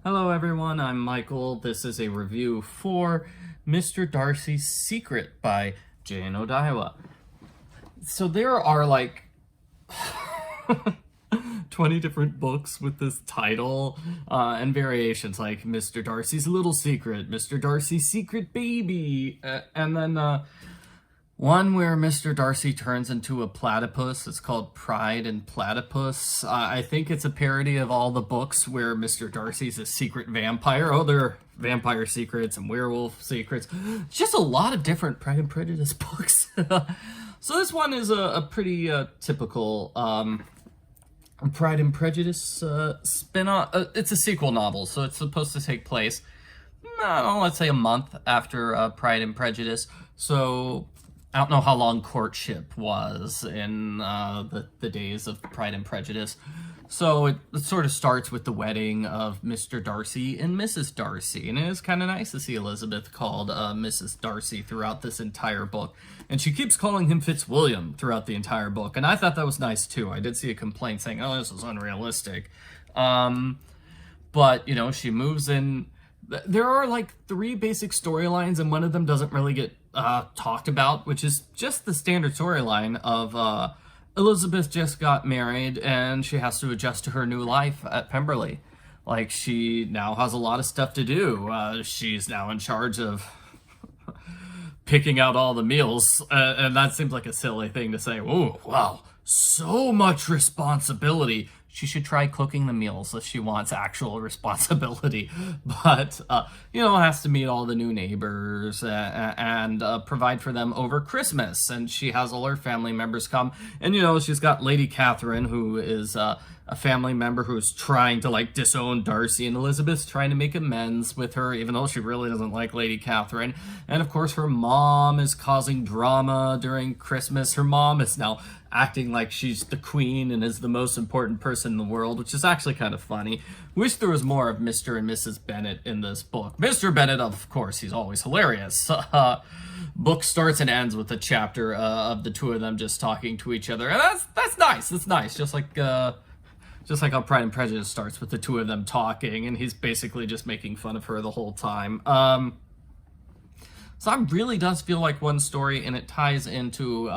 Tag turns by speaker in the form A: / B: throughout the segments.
A: Hello everyone, I'm Michael. This is a review for Mr. Darcy's Secret by Jane Odiwe. So there are like 20 different books with this title and variations like Mr. Darcy's Little Secret, Mr. Darcy's Secret Baby, and then one where Mr. Darcy turns into a platypus. It's called Pride and Platypus. I think it's a parody of all the books where Mr. Darcy's a secret vampire. Oh, there are vampire secrets and werewolf secrets. Just a lot of different Pride and Prejudice books. So this one is a pretty typical Pride and Prejudice spin-off. It's a sequel novel, so it's supposed to take place, let's say a month after Pride and Prejudice. So I don't know how long courtship was in the days of Pride and Prejudice. So it sort of starts with the wedding of Mr. Darcy and Mrs. Darcy. And it is kind of nice to see Elizabeth called Mrs. Darcy throughout this entire book. And she keeps calling him Fitzwilliam throughout the entire book. And I thought that was nice too. I did see a complaint saying, oh, this is unrealistic. But, you know, she moves in. There are like 3 basic storylines, and one of them doesn't really get talked about, which is just the standard storyline of Elizabeth just got married and she has to adjust to her new life at Pemberley. Like, she now has a lot of stuff to do. She's now in charge of picking out all the meals, and that seems like a silly thing to say. Oh, wow, so much responsibility. She should try cooking the meals if she wants actual responsibility. But, you know, has to meet all the new neighbors and provide for them over Christmas. And she has all her family members come. And, you know, she's got Lady Catherine, who is a family member who's trying to, like, disown Darcy. And Elizabeth's trying to make amends with her, even though she really doesn't like Lady Catherine. And, of course, her mom is causing drama during Christmas. Her mom is now acting like she's the queen and is the most important person in the world, which is actually kind of funny. Wish there was more of Mr. and Mrs. Bennet in this book. Mr. Bennet, of course, he's always hilarious. Book starts and ends with a chapter of the two of them just talking to each other, and that's nice. That's nice. Just like how Pride and Prejudice starts with the two of them talking, and he's basically just making fun of her the whole time. So it really does feel like one story, and it ties into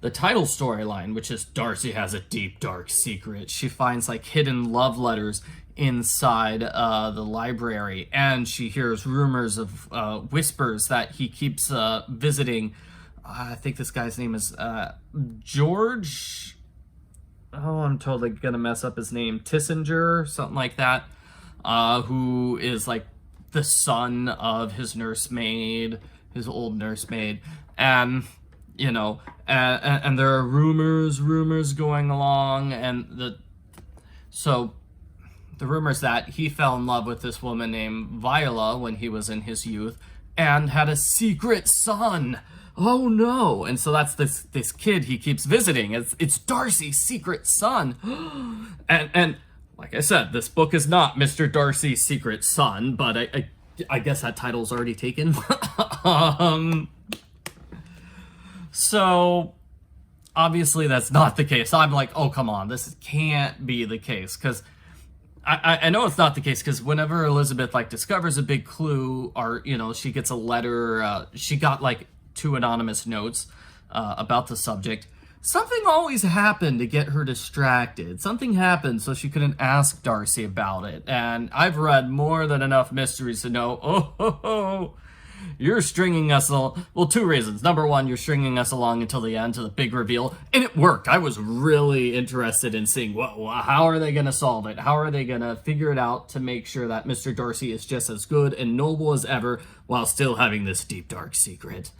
A: the title storyline, which is Darcy has a deep, dark secret. She finds like hidden love letters inside the library, and she hears rumors of whispers that he keeps visiting. I think this guy's name is George. Oh, I'm totally gonna mess up his name. Tissinger, something like that. Who is like the son of his nursemaid, his old nursemaid, and you know, and there are rumors going along, and so the rumors that he fell in love with this woman named Viola when he was in his youth and had a secret son. Oh no. And so that's this kid he keeps visiting. It's Darcy's secret son. and like I said, this book is not Mr. Darcy's secret son, but I guess that title's already taken. So, obviously that's not the case. I'm like, oh, come on, this can't be the case. Because I know it's not the case, because whenever Elizabeth, like, discovers a big clue, or, you know, she gets a letter, she got, like, 2 anonymous notes about the subject, something always happened to get her distracted. Something happened so she couldn't ask Darcy about it. And I've read more than enough mysteries to know, you're stringing us along. Well, 2 reasons. Number 1, you're stringing us along until the end to the big reveal, and it worked. I was really interested in seeing how are they going to solve it? How are they going to figure it out to make sure that Mr. Darcy is just as good and noble as ever while still having this deep, dark secret?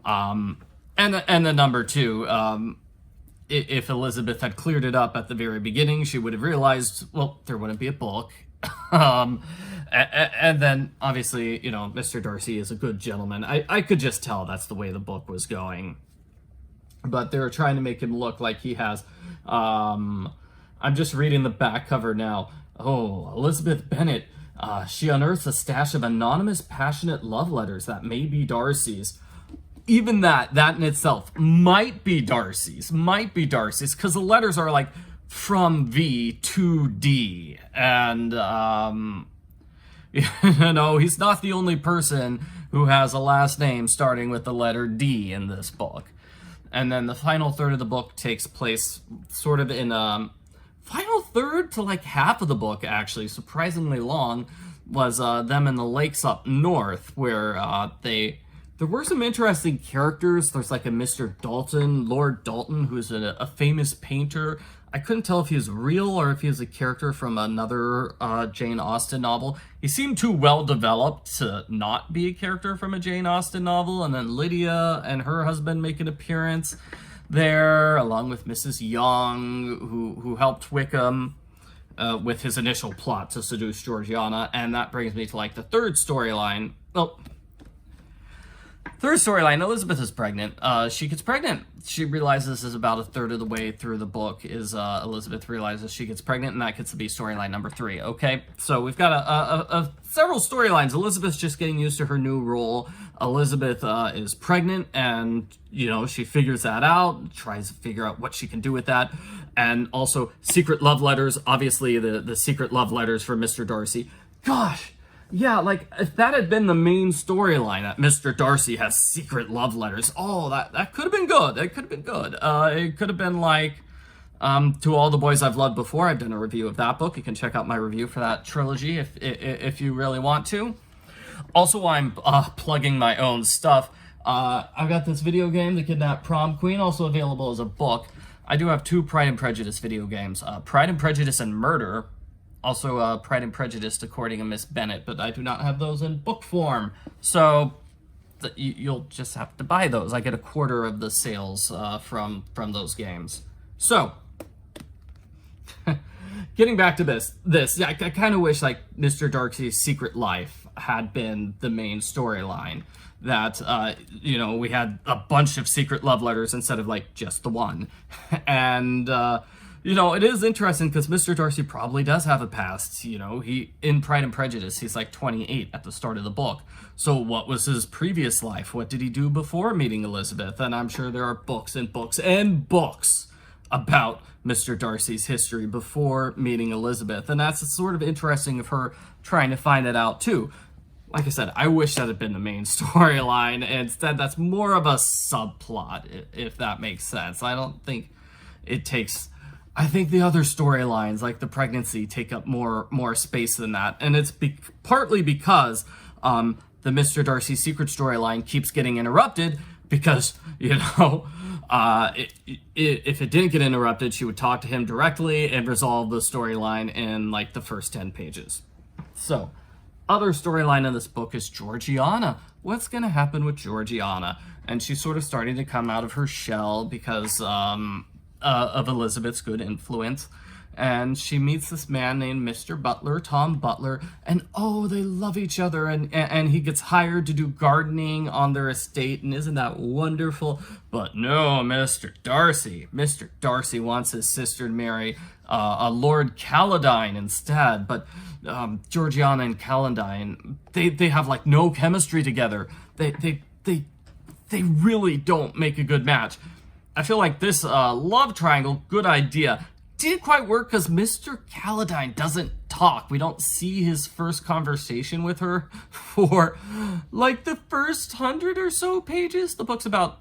A: And then number 2, if Elizabeth had cleared it up at the very beginning, she would have realized, well, there wouldn't be a book. And then, obviously, you know, Mr. Darcy is a good gentleman. I could just tell that's the way the book was going. But they were trying to make him look like he has... I'm just reading the back cover now. Oh, Elizabeth Bennet. She unearths a stash of anonymous, passionate love letters that may be Darcy's. Even that in itself might be Darcy's, because the letters are like from V to D. And, he's not the only person who has a last name starting with the letter D in this book. And then the final third of the book takes place sort of in, final third to like half of the book, actually, surprisingly long, was them in the lakes up north, where there were some interesting characters. There's like a Mr. Dalton, Lord Dalton, who's a famous painter. I couldn't tell if he was real or if he was a character from another Jane Austen novel. He seemed too well developed to not be a character from a Jane Austen novel. And then Lydia and her husband make an appearance there, along with Mrs. Young, who helped Wickham with his initial plot to seduce Georgiana. And that brings me to like the third storyline. Well, third storyline, Elizabeth is pregnant. She gets pregnant. She realizes is about a third of the way through the book is Elizabeth realizes she gets pregnant, and that gets to be storyline number 3, okay? So we've got several storylines. Elizabeth's just getting used to her new role. Elizabeth is pregnant, and, she figures that out, tries to figure out what she can do with that. And also secret love letters, obviously the secret love letters for Mr. Darcy. Gosh! Yeah, like, if that had been the main storyline, that Mr. Darcy has secret love letters, that could have been good. It could have been good. It could have been like, To All the Boys I've Loved Before. I've done a review of that book. You can check out my review for that trilogy if you really want to. Also, I'm plugging my own stuff. I've got this video game, The Kidnapped Prom Queen, also available as a book. I do have 2 Pride and Prejudice video games, Pride and Prejudice and Murder. Also, Pride and Prejudice, According to Miss Bennet, but I do not have those in book form. So you'll just have to buy those. I get a quarter of the sales from those games. So, getting back to this, yeah, I kind of wish like Mr. Darcy's secret life had been the main storyline. That we had a bunch of secret love letters instead of like just the one, and. It is interesting because Mr. Darcy probably does have a past. He in Pride and Prejudice, he's like 28 at the start of the book. So what was his previous life? What did he do before meeting Elizabeth? And I'm sure there are books and books and books about Mr. Darcy's history before meeting Elizabeth. And that's sort of interesting of her trying to find it out too. Like I said, I wish that had been the main storyline. Instead, that's more of a subplot, if that makes sense. I don't think it takes... I think the other storylines, like the pregnancy, take up more space than that. And it's partly because the Mr. Darcy secret storyline keeps getting interrupted because, if it didn't get interrupted, she would talk to him directly and resolve the storyline in, like, the first 10 pages. So, other storyline in this book is Georgiana. What's going to happen with Georgiana? And she's sort of starting to come out of her shell because... of Elizabeth's good influence, and she meets this man named Mr. Butler, Tom Butler, and they love each other, and he gets hired to do gardening on their estate, and isn't that wonderful? But no, Mr. Darcy wants his sister to marry a Lord Caledine instead, but Georgiana and Caledine, they have like no chemistry together. They really don't make a good match. I feel like this love triangle, good idea, didn't quite work because Mr. Caledine doesn't talk. We don't see his first conversation with her for like the first 100 or so pages. The book's about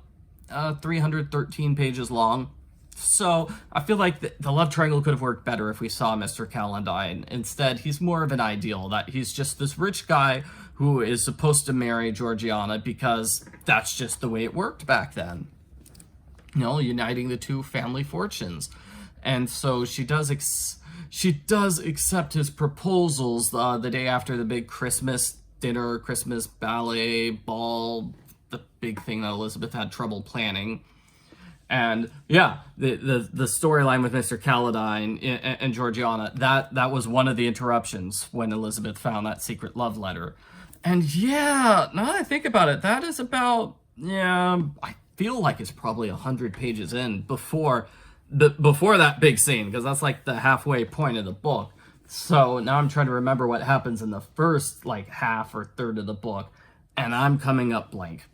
A: 313 pages long. So I feel like the love triangle could have worked better if we saw Mr. Caledine. Instead, he's more of an ideal, that he's just this rich guy who is supposed to marry Georgiana because that's just the way it worked back then. Uniting the two family fortunes. And so she does accept his proposals the day after the big Christmas dinner, Christmas ballet, ball, the big thing that Elizabeth had trouble planning. And yeah, the storyline with Mr. Caledine and Georgiana, that was one of the interruptions when Elizabeth found that secret love letter. And yeah, now that I think about it, that is about, I feel like it's probably 100 pages in before that big scene, because that's like the halfway point of the book. So now I'm trying to remember what happens in the first like half or third of the book, and I'm coming up blank.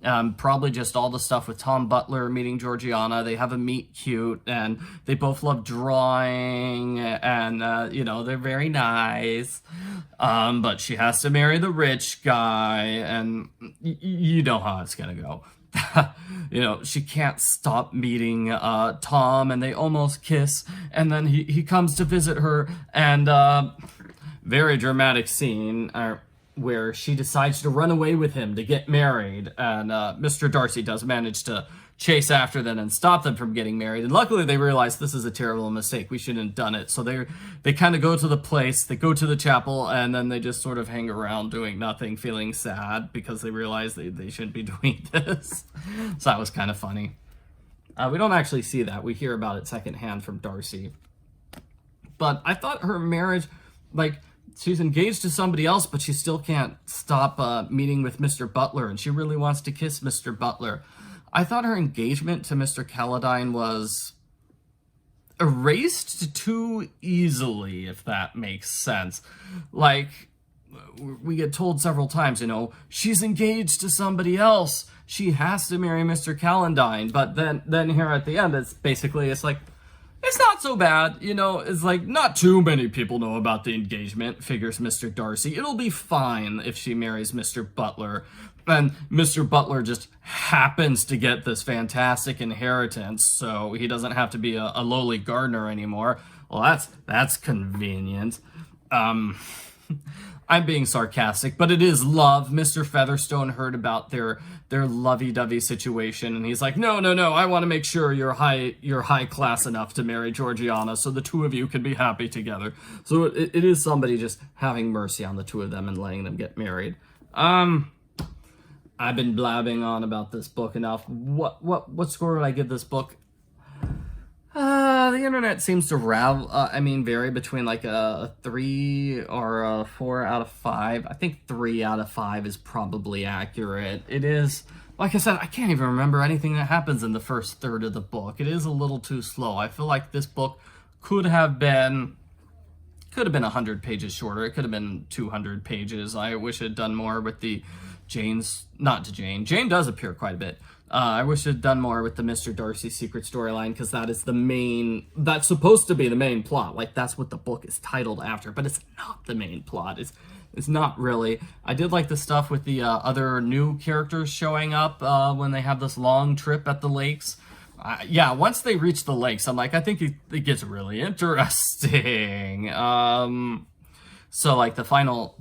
A: Probably just all the stuff with Tom Butler meeting Georgiana. They have a meet cute, and they both love drawing, and you know, they're very nice. But she has to marry the rich guy, and you know how it's gonna go. You know, she can't stop meeting Tom, and they almost kiss, and then he comes to visit her, and very dramatic scene where she decides to run away with him to get married, and Mr. Darcy does manage to chase after them and stop them from getting married, and luckily they realize this is a terrible mistake, we shouldn't have done it, so they kind of go to the place, they go to the chapel, and then they just sort of hang around doing nothing, feeling sad, because they realize they shouldn't be doing this. So that was kind of funny. We don't actually see that, we hear about it secondhand from Darcy. But I thought her marriage, like, she's engaged to somebody else, but she still can't stop meeting with Mr. Butler, and she really wants to kiss Mr. Butler. I thought her engagement to Mr. Caledine was erased too easily, if that makes sense. Like, we get told several times, you know, she's engaged to somebody else. She has to marry Mr. Caledine. But then here at the end, it's like, it's not so bad, you know, it's like, not too many people know about the engagement, figures Mr. Darcy. It'll be fine if she marries Mr. Butler. And Mr. Butler just happens to get this fantastic inheritance, so he doesn't have to be a lowly gardener anymore. Well, that's convenient. I'm being sarcastic, but it is love. Mr. Featherstone heard about their lovey-dovey situation, and he's like, no, I want to make sure you're high class enough to marry Georgiana, so the two of you can be happy together. So it is somebody just having mercy on the two of them and letting them get married. I've been blabbing on about this book enough. What score would I give this book? The internet seems to vary between like a 3 or a 4 out of 5. I think 3 out of 5 is probably accurate. It is, like I said, I can't even remember anything that happens in the first third of the book. It is a little too slow. I feel like this book could have been 100 pages shorter. It could have been 200 pages. I wish it had done more with the Jane does appear quite a bit. I wish it had done more with the Mr. Darcy secret storyline, because that's supposed to be the main plot. Like, that's what the book is titled after, but it's not the main plot. It's not really. I did like the stuff with the other new characters showing up when they have this long trip at the lakes. Yeah, once they reach the lakes, I'm like, I think it gets really interesting. So, like, the final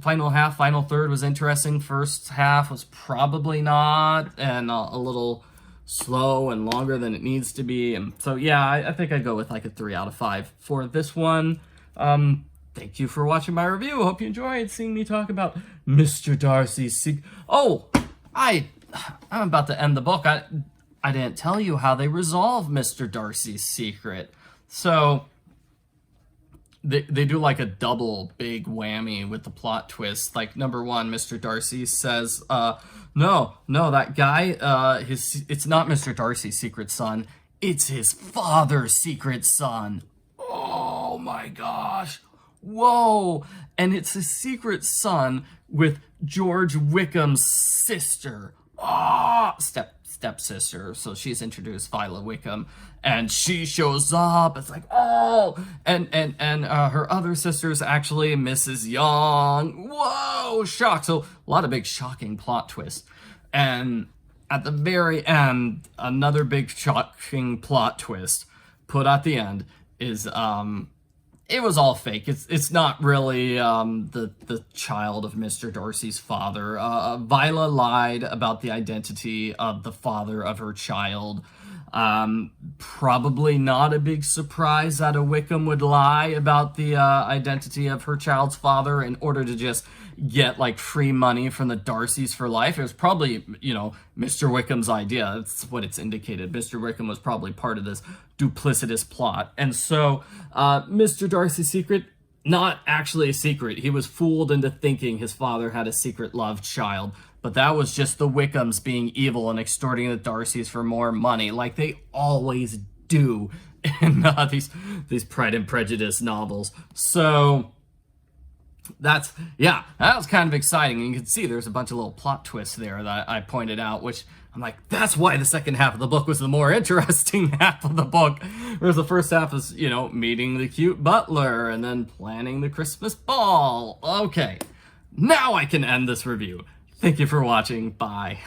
A: third was interesting. First half was probably not, and a little slow and longer than it needs to be. And so, yeah, I think I'd go with, like, a 3 out of 5 for this one. Thank you for watching my review. Hope you enjoyed seeing me talk about Mr. Darcy's secret. Oh, I'm about to end the book. I didn't tell you how they resolve Mr. Darcy's secret. So they do like a double big whammy with the plot twist. Like, number one, Mr. Darcy says, no, that guy, it's not Mr. Darcy's secret son. It's his father's secret son. Oh my gosh. Whoa. And it's his secret son with George Wickham's sister. Stepsister, so she's introduced, Viola Wickham, and she shows up. It's like, oh, and her other sister's actually Mrs. Young. Whoa, shock. So a lot of big shocking plot twists. And at the very end, another big shocking plot twist put at the end is it was all fake. It's not really the child of Mr. Darcy's father. Viola lied about the identity of the father of her child. Probably not a big surprise that a Wickham would lie about the identity of her child's father in order to just get like free money from the Darcys for life. It was probably, Mr. Wickham's idea. That's what it's indicated. Mr. Wickham was probably part of this duplicitous plot. And so Mr. Darcy's secret, not actually a secret. He was fooled into thinking his father had a secret loved child. But that was just the Wickhams being evil and extorting the Darcys for more money, like they always do in these Pride and Prejudice novels. So that was kind of exciting. And you can see there's a bunch of little plot twists there that I pointed out, which I'm like, that's why the second half of the book was the more interesting half of the book. Whereas the first half is, you know, meeting the cute butler and then planning the Christmas ball. Okay, now I can end this review. Thank you for watching. Bye.